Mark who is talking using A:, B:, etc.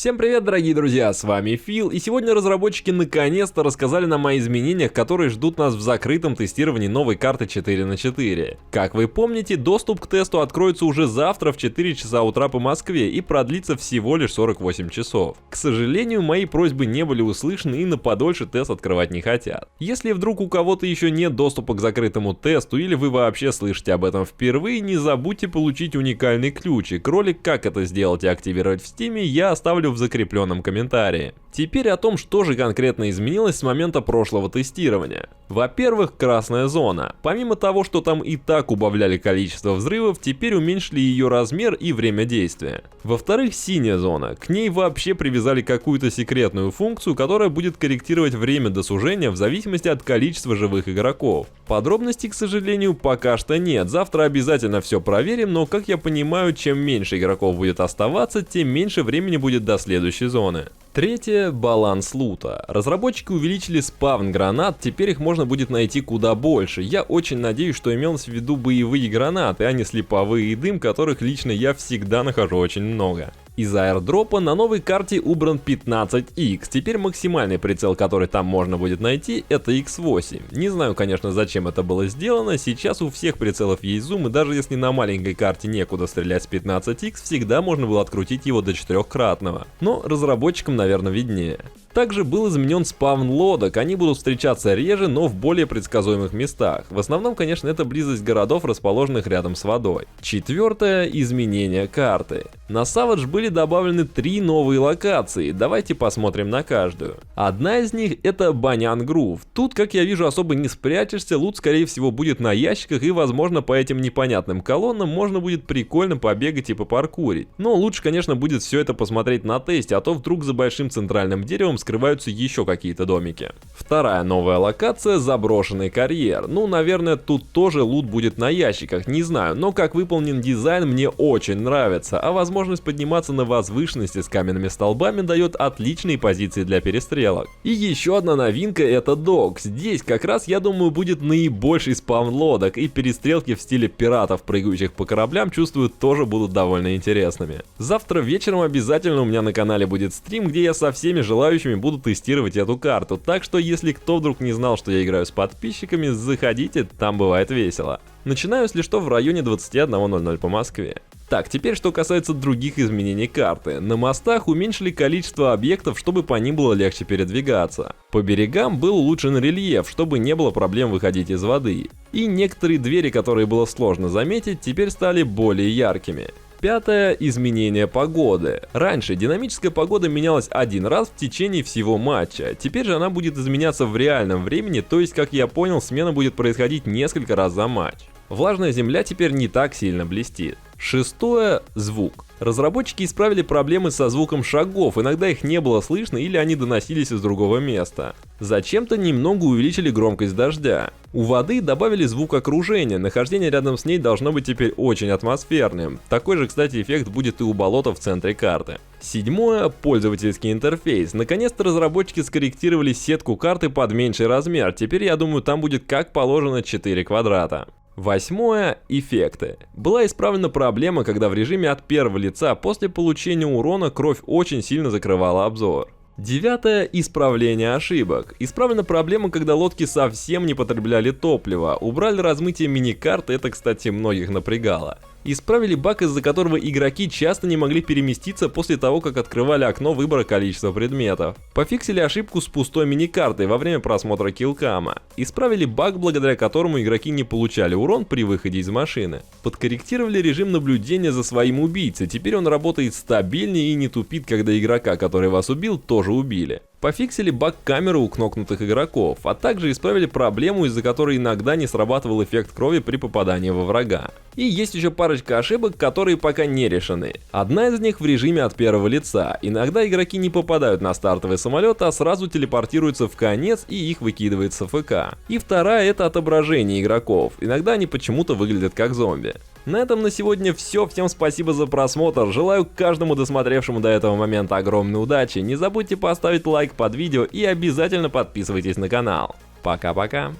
A: Всем привет, дорогие друзья, с вами Фил, и сегодня разработчики наконец-то рассказали нам о изменениях, которые ждут нас в закрытом тестировании новой карты 4×4. Как вы помните, доступ к тесту откроется уже завтра в 4 часа утра по Москве и продлится всего лишь 48 часов. К сожалению, мои просьбы не были услышаны и на подольше тест открывать не хотят. Если вдруг у кого-то еще нет доступа к закрытому тесту или вы вообще слышите об этом впервые, не забудьте получить уникальный ключик. Ролик «Как это сделать и активировать в Steam» я оставлю в закрепленном комментарии. Теперь о том, что же конкретно изменилось с момента прошлого тестирования. Во-первых, красная зона. Помимо того, что там и так убавляли количество взрывов, теперь уменьшили ее размер и время действия. Во-вторых, синяя зона. К ней вообще привязали какую-то секретную функцию, которая будет корректировать время до сужения в зависимости от количества живых игроков. Подробностей, к сожалению, пока что нет. Завтра обязательно все проверим, но, как я понимаю, чем меньше игроков будет оставаться, тем меньше времени будет до следующей зоны. Третье – баланс лута. Разработчики увеличили спавн гранат, теперь их можно будет найти куда больше. Я очень надеюсь, что имелось в виду боевые гранаты, а не слеповые и дым, которых лично я всегда нахожу очень много. Из аирдропа на новой карте убран 15Х, теперь максимальный прицел, который там можно будет найти, это X8. Не знаю, конечно, зачем это было сделано, сейчас у всех прицелов есть зум, и даже если на маленькой карте некуда стрелять с 15Х, всегда можно было открутить его до 4-кратного. Но разработчикам, наверное, виднее. Также был изменен спавн лодок, они будут встречаться реже, но в более предсказуемых местах. В основном, конечно, это близость городов, расположенных рядом с водой. Четвертое – изменение карты. На Savage были добавлены 3 новые локации, давайте посмотрим на каждую. Одна из них – это Банян Грув. Тут, как я вижу, особо не спрячешься, лут скорее всего будет на ящиках, и возможно по этим непонятным колоннам можно будет прикольно побегать и попаркурить. Но лучше, конечно, будет все это посмотреть на тесте, а то вдруг за большим центральным деревом скрываются еще какие-то домики. Вторая новая локация – заброшенный карьер. Ну, наверное, тут тоже лут будет на ящиках, не знаю, но как выполнен дизайн, мне очень нравится, а возможность подниматься на возвышенности с каменными столбами дает отличные позиции для перестрелок. И еще одна новинка – это док. Здесь как раз, я думаю, будет наибольший спавн лодок, и перестрелки в стиле пиратов, прыгающих по кораблям, чувствую, тоже будут довольно интересными. Завтра вечером обязательно у меня на канале будет стрим, где я со всеми желающими буду тестировать эту карту, так что если кто вдруг не знал, что я играю с подписчиками, заходите, там бывает весело. Начинаю, если что, в районе 21:00 по Москве. Так, теперь что касается других изменений карты. На мостах уменьшили количество объектов, чтобы по ним было легче передвигаться. По берегам был улучшен рельеф, чтобы не было проблем выходить из воды. И некоторые двери, которые было сложно заметить, теперь стали более яркими. Пятое – изменение погоды. Раньше динамическая погода менялась один раз в течение всего матча, теперь же она будет изменяться в реальном времени, то есть, как я понял, смена будет происходить несколько раз за матч. Влажная земля теперь не так сильно блестит. Шестое – звук. Разработчики исправили проблемы со звуком шагов, иногда их не было слышно или они доносились из другого места. Зачем-то немного увеличили громкость дождя. У воды добавили звук окружения, нахождение рядом с ней должно быть теперь очень атмосферным. Такой же, кстати, эффект будет и у болота в центре карты. Седьмое – пользовательский интерфейс. Наконец-то разработчики скорректировали сетку карты под меньший размер, теперь я думаю там будет как положено 4 квадрата. Восьмое – эффекты. Была исправлена проблема, когда в режиме от первого лица после получения урона кровь очень сильно закрывала обзор. Девятое – исправление ошибок. Исправлена проблема, когда лодки совсем не потребляли топливо. Убрали размытие миникарты, это, кстати, многих напрягало. Исправили баг, из-за которого игроки часто не могли переместиться после того, как открывали окно выбора количества предметов. Пофиксили ошибку с пустой миникартой во время просмотра киллкама. Исправили баг, благодаря которому игроки не получали урон при выходе из машины. Подкорректировали режим наблюдения за своим убийцей, теперь он работает стабильнее и не тупит, когда игрока, который вас убил, тоже убили. Пофиксили баг камеры у кнокнутых игроков, а также исправили проблему, из-за которой иногда не срабатывал эффект крови при попадании во врага. И есть еще парочка ошибок, которые пока не решены. Одна из них в режиме от первого лица. Иногда игроки не попадают на стартовый самолет, а сразу телепортируются в конец и их выкидывает с АФК. И вторая — это отображение игроков. Иногда они почему-то выглядят как зомби. На этом на сегодня все. Всем спасибо за просмотр. Желаю каждому досмотревшему до этого момента огромной удачи. Не забудьте поставить лайк под видео и обязательно подписывайтесь на канал. Пока-пока.